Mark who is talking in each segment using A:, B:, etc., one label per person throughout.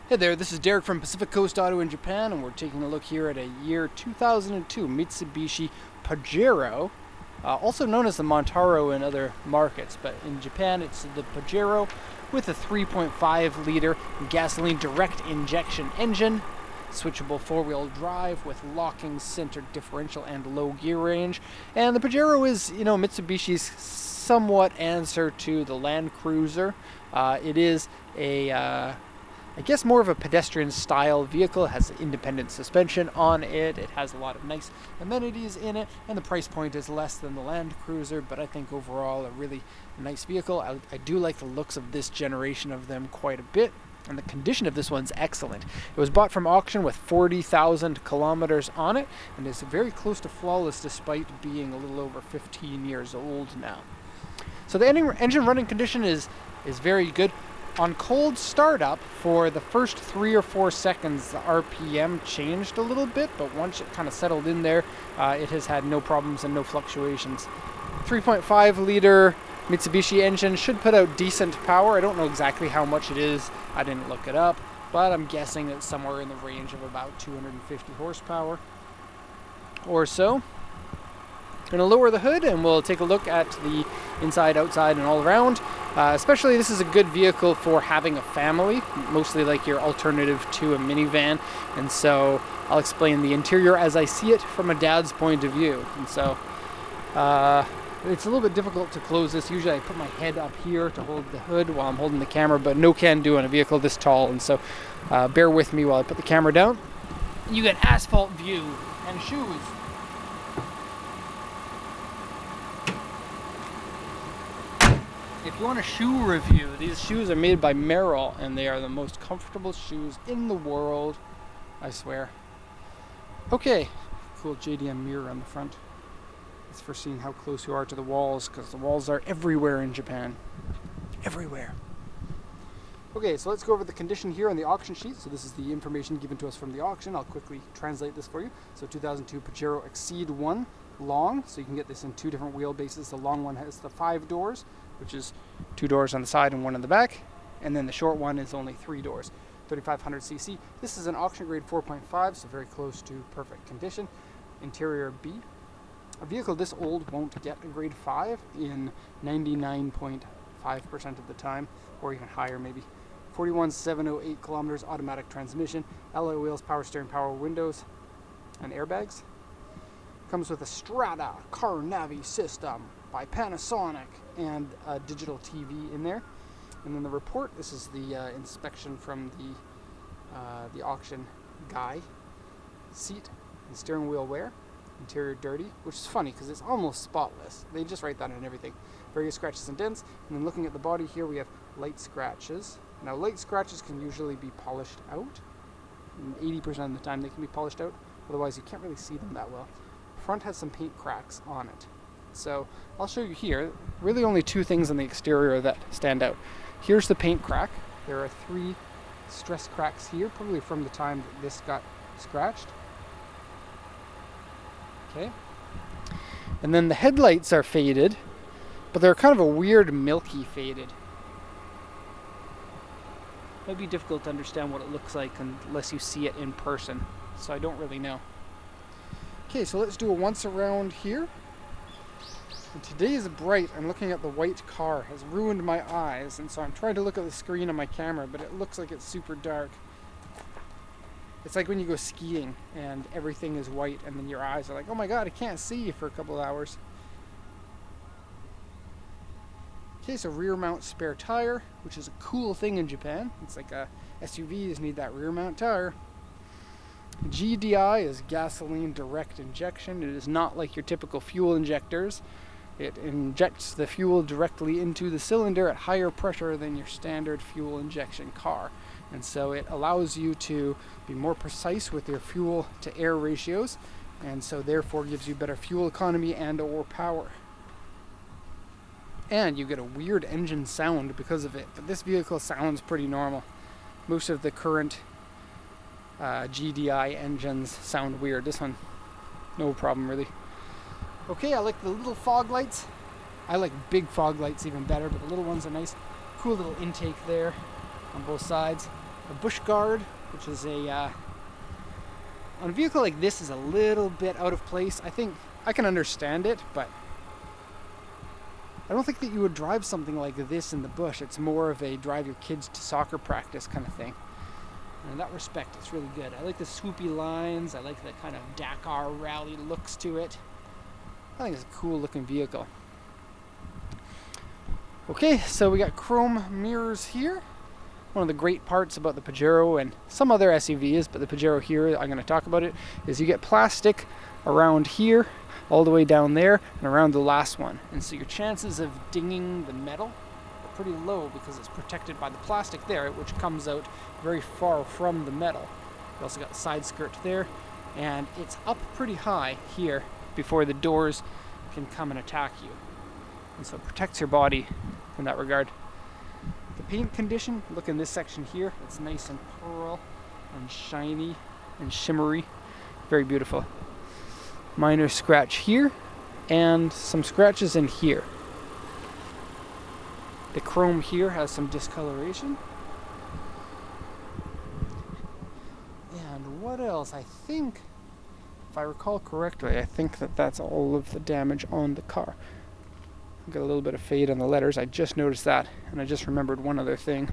A: Hey there, this is Derek from Pacific Coast Auto in Japan, and we're taking a look here at a year 2002 Mitsubishi Pajero, also known as the Montaro in other markets, but in Japan it's the Pajero with a 3.5 liter gasoline direct injection engine, switchable four-wheel drive with locking center differential and low gear range. And the Pajero is, Mitsubishi's somewhat answer to the Land Cruiser. It is I guess more of a pedestrian style vehicle. It has independent suspension on it. It has a lot of nice amenities in it, and the price point is less than the Land Cruiser, but I think overall a really nice vehicle. I do like the looks of this generation of them quite a bit, and the condition of this one's excellent. It was bought from auction with 40,000 kilometers on it, and is very close to flawless despite being a little over 15 years old now. So the engine running condition is very good. On cold startup, for the first 3 or 4 seconds, the RPM changed a little bit, but once it kind of settled in there, it has had no problems and no fluctuations. 3.5 liter Mitsubishi engine should put out decent power. I don't know exactly how much it is. I didn't look it up, but I'm guessing it's somewhere in the range of about 250 horsepower or so. Going to lower the hood and we'll take a look at the inside, outside, and all around. Especially this is a good vehicle for having a family, mostly like your alternative to a minivan. And so I'll explain the interior as I see it from a dad's point of view. And so it's a little bit difficult to close this. Usually I put my head up here to hold the hood while I'm holding the camera, but no can do on a vehicle this tall. And so bear with me while I put the camera down. You get asphalt view and shoes. If you want a shoe review, these shoes are made by Merrell, and they are the most comfortable shoes in the world, I swear. Okay, cool JDM mirror on the front. It's for seeing how close you are to the walls, because the walls are everywhere in Japan. Everywhere. Okay, so let's go over the condition here on the auction sheet. So this is the information given to us from the auction. I'll quickly translate this for you. So 2002 Pajero Exceed 1 long, so you can get this in 2 different wheelbases. The long one has the 5 doors, which is 2 doors on the side and 1 on the back, and then the short one is only 3 doors, 3500cc. This is an auction grade 4.5, so very close to perfect condition. Interior B. A vehicle this old won't get a grade 5 in 99.5% of the time, or even higher maybe. 41,708 kilometers, automatic transmission, alloy wheels, power steering, power windows, and airbags. Comes with a Strata Car Navi system by Panasonic and a digital TV in there. And then the report, this is the inspection from the auction guy. Seat and steering wheel wear. Interior dirty, which is funny because it's almost spotless. They just write that on everything. Various scratches and dents. And then looking at the body here, we have light scratches. Now light scratches can usually be polished out. 80% of the time they can be polished out. Otherwise you can't really see them that well. Front has some paint cracks on it. So I'll show you here, really only 2 things on the exterior that stand out. Here's the paint crack. There are 3 stress cracks here, probably from the time that this got scratched. Okay. And then the headlights are faded, but they're kind of a weird milky faded. Might be difficult to understand what it looks like unless you see it in person, so I don't really know. Okay, so let's do a once around here. And today is bright. I'm looking at the white car. It has ruined my eyes, and so I'm trying to look at the screen on my camera, but it looks like it's super dark. It's like when you go skiing and everything is white, and then your eyes are like, oh my god, I can't see for a couple of hours. Okay, so rear mount spare tire, which is a cool thing in Japan. It's like SUVs need that rear mount tire. GDI is gasoline direct injection. It is not like your typical fuel injectors. It injects the fuel directly into the cylinder at higher pressure than your standard fuel injection car. And so it allows you to be more precise with your fuel to air ratios, and so therefore gives you better fuel economy and or power. And you get a weird engine sound because of it, but this vehicle sounds pretty normal. Most of the current GDI engines sound weird. This one, no problem really. Okay, I like the little fog lights. I like big fog lights even better, but the little ones are nice. Cool little intake there on both sides. a bush guard, which is a on a vehicle like this is a little bit out of place. I think I can understand it, but I don't think that you would drive something like this in the bush. It's more of a drive your kids to soccer practice kind of thing. And in that respect, it's really good. I like the swoopy lines. I like the kind of Dakar rally looks to it. I think it's a cool looking vehicle. Okay, so we got chrome mirrors here. One of the great parts about the Pajero and some other SUVs, but the Pajero here, I'm going to talk about it, is you get plastic around here, all the way down there, and around the last one. And so your chances of dinging the metal are pretty low because it's protected by the plastic there, which comes out very far from the metal. You also got the side skirt there, and it's up pretty high here before the doors can come and attack you. And so it protects your body in that regard. The paint condition, look in this section here, it's nice and pearl and shiny and shimmery. Very beautiful. Minor scratch here and some scratches in here. The chrome here has some discoloration. And what else? I think, if I recall correctly, I think that that's all of the damage on the car. Got a little bit of fade on the letters. I just noticed that, and I just remembered one other thing.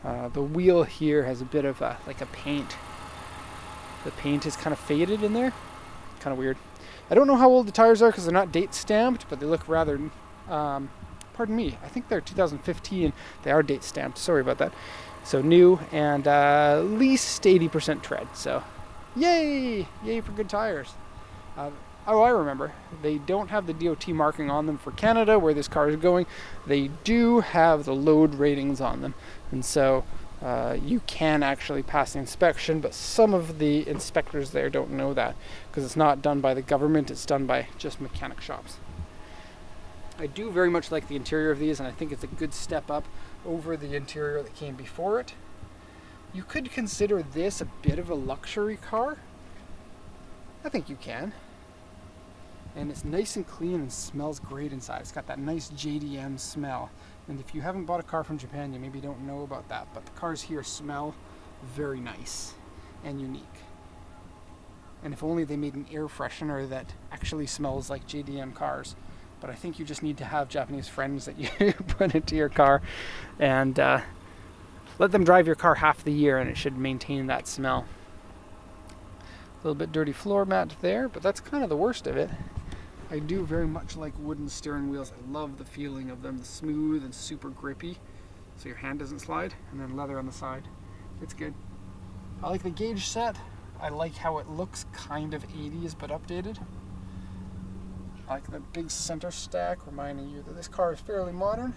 A: The wheel here has a bit of like a paint. The paint is kind of faded in there. Kind of weird. I don't know how old the tires are because they're not date stamped, but they look rather, pardon me, I think they're 2015. They are date stamped. Sorry about that. So new and at least 80% tread. So yay! Yay for good tires. Oh, I remember. They don't have the DOT marking on them for Canada, where this car is going. They do have the load ratings on them. And so you can actually pass the inspection, but some of the inspectors there don't know that because it's not done by the government. It's done by just mechanic shops. I do very much like the interior of these, and I think it's a good step up over the interior that came before it. You could consider this a bit of a luxury car. I think you can. And it's nice and clean and smells great inside. It's got that nice JDM smell. And if you haven't bought a car from Japan, you maybe don't know about that, but the cars here smell very nice and unique. And if only they made an air freshener that actually smells like JDM cars. But I think you just need to have Japanese friends that you put into your car and let them drive your car half the year, and it should maintain that smell. A little bit dirty floor mat there, but that's kind of the worst of it. I do very much like wooden steering wheels. I love the feeling of them, the smooth and super grippy, so your hand doesn't slide, and then leather on the side. It's good. I like the gauge set. I like how it looks kind of 80s but updated. I like the big center stack, reminding you that this car is fairly modern.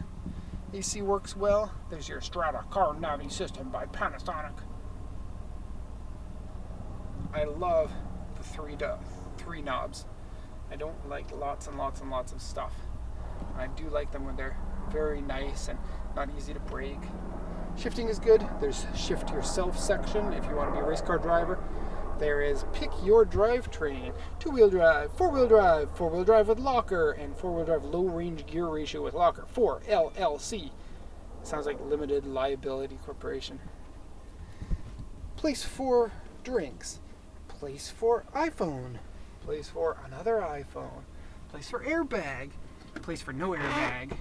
A: AC works well. There's your Strata car navigation system by Panasonic. I love the three knobs. I don't like lots and lots and lots of stuff. I do like them when they're very nice and not easy to break. Shifting is good. There's shift yourself section if you want to be a race car driver. There is pick your drivetrain, 2-wheel drive, 4-wheel drive with locker, and 4-wheel drive low range gear ratio with locker, 4 LLC. Sounds like limited liability corporation. Place for drinks. Place for iPhone. Place for another iPhone. Place for airbag. Place for no airbag.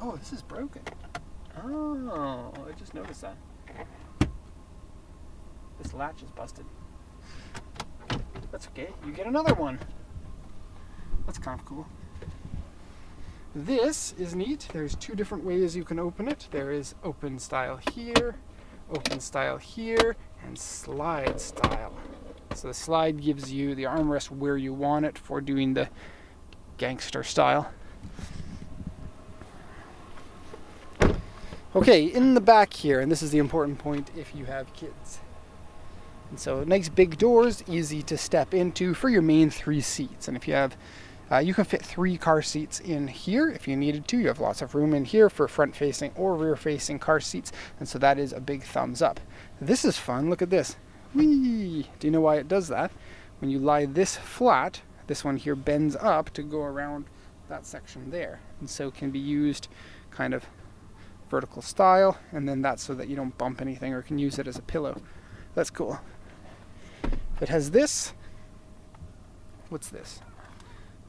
A: Oh, this is broken. Oh, I just noticed that. This latch is busted. That's okay. You get another one. That's kind of cool. This is neat. There's two different ways you can open it. There is open style here, and slide style. So the slide gives you the armrest where you want it for doing the gangster style. Okay, in the back here, and this is the important point if you have kids. And so nice big doors, easy to step into for your main 3 seats. And if you have, you can fit 3 car seats in here if you needed to. You have lots of room in here for front-facing or rear-facing car seats, and so that is a big thumbs up. This is fun. Look at this. Whee! Do you know why it does that? When you lie this flat, this one here bends up to go around that section there, and so can be used kind of vertical style, and then that's so that you don't bump anything or can use it as a pillow. That's cool. It has this. What's this?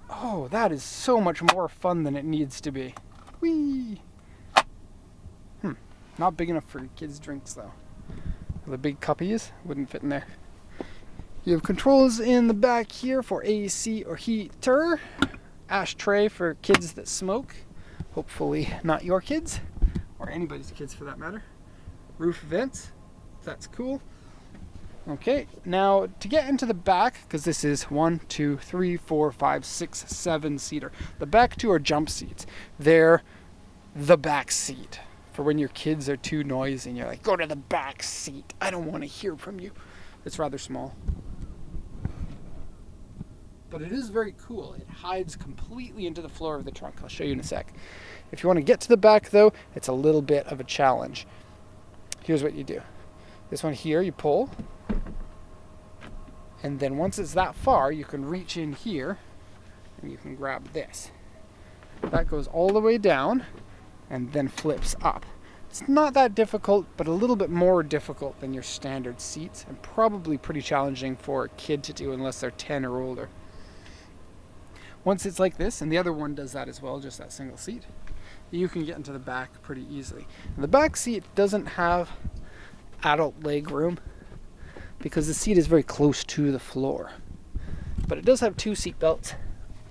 A: Oh, that is so much more fun than it needs to be. Whee! Not big enough for kids' drinks though. The big cuppies wouldn't fit in there. You have controls in the back here for AC or heater. Ashtray for kids that smoke. Hopefully not your kids, or anybody's kids for that matter. Roof vents. That's cool. Okay, now to get into the back, because this is 1, 2, 3, 4, 5, 6, 7 seater. The back two are jump seats. They're the back seat for when your kids are too noisy and you're like, go to the back seat. I don't want to hear from you. It's rather small. But it is very cool. It hides completely into the floor of the trunk. I'll show you in a sec. If you want to get to the back though, it's a little bit of a challenge. Here's what you do. This one here, you pull. And then once it's that far, you can reach in here and you can grab this. That goes all the way down and then flips up. It's not that difficult, but a little bit more difficult than your standard seats, and probably pretty challenging for a kid to do unless they're 10 or older. Once it's like this, and the other one does that as well, just that single seat, you can get into the back pretty easily. And the back seat doesn't have adult leg room because the seat is very close to the floor. But it does have 2 seat belts.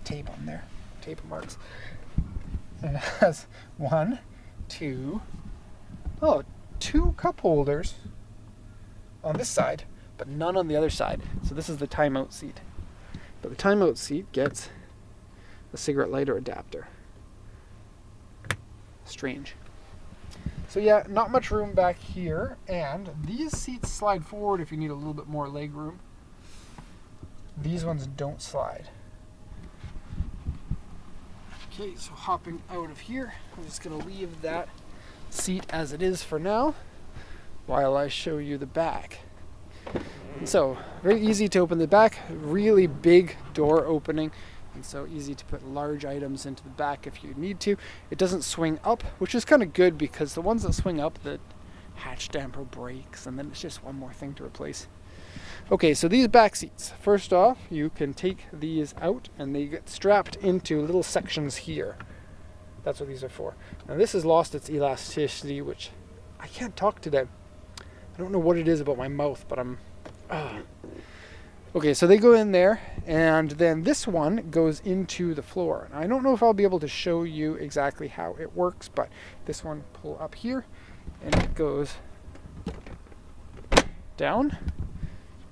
A: Tape on there. Tape marks. And it has 1, 2, 2 cup holders on this side, but none on the other side. So this is the timeout seat. But the timeout seat gets a cigarette lighter adapter. Strange. So yeah, not much room back here, and these seats slide forward if you need a little bit more leg room. These ones don't slide. Okay, so hopping out of here, I'm just going to leave that seat as it is for now while I show you the back. So, very easy to open the back, really big door opening, and so easy to put large items into the back if you need to. It doesn't swing up, which is kind of good because the ones that swing up, the hatch damper breaks, and then it's just one more thing to replace. Okay, so these back seats, first off, you can take these out and they get strapped into little sections here. That's what these are for. Now this has lost its elasticity, which I can't talk today. I don't know what it is about my mouth, but I'm... Okay, so they go in there, and then this one goes into the floor. And I don't know if I'll be able to show you exactly how it works, but this one, pull up here, and it goes down.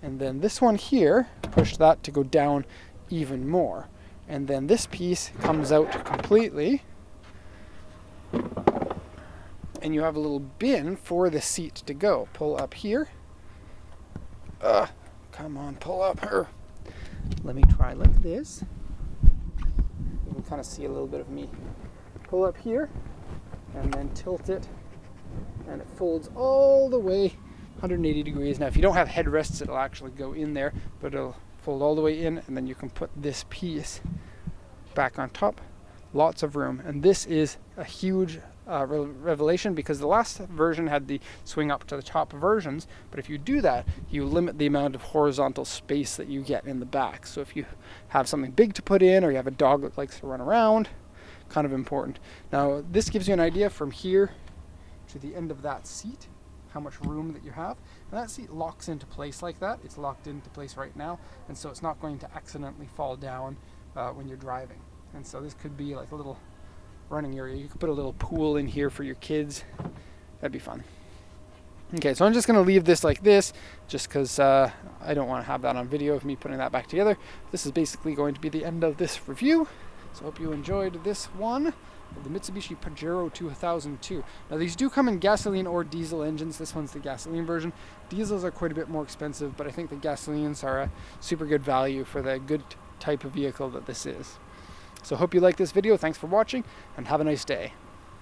A: And then this one here, push that to go down even more. And then this piece comes out completely. And you have a little bin for the seat to go. Pull up here. Come on, pull up her. Let me try like this. You can kind of see a little bit of me. Pull up here, and then tilt it. And it folds all the way 180 degrees. Now if you don't have headrests, it'll actually go in there, but it'll fold all the way in, and then you can put this piece back on top. Lots of room, and this is a huge revelation because the last version had the swing up to the top versions, but if you do that, you limit the amount of horizontal space that you get in the back. So if you have something big to put in, or you have a dog that likes to run around, kind of important. Now this gives you an idea from here to the end of that seat, how much room that you have. And that seat locks into place like that. It's locked into place right now, and so it's not going to accidentally fall down when you're driving. And so this could be like a little running area. You could put a little pool in here for your kids. That'd be fun. Okay, so I'm just going to leave this like this just because I don't want to have that on video of me putting that back together. This is basically going to be the end of this review. So I hope you enjoyed this one of the Mitsubishi Pajero 2002. Now these do come in gasoline or diesel engines. This one's the gasoline version. Diesels are quite a bit more expensive, but I think the gasolines are a super good value for the good type of vehicle that this is. So hope you like this video. Thanks for watching, and have a nice day.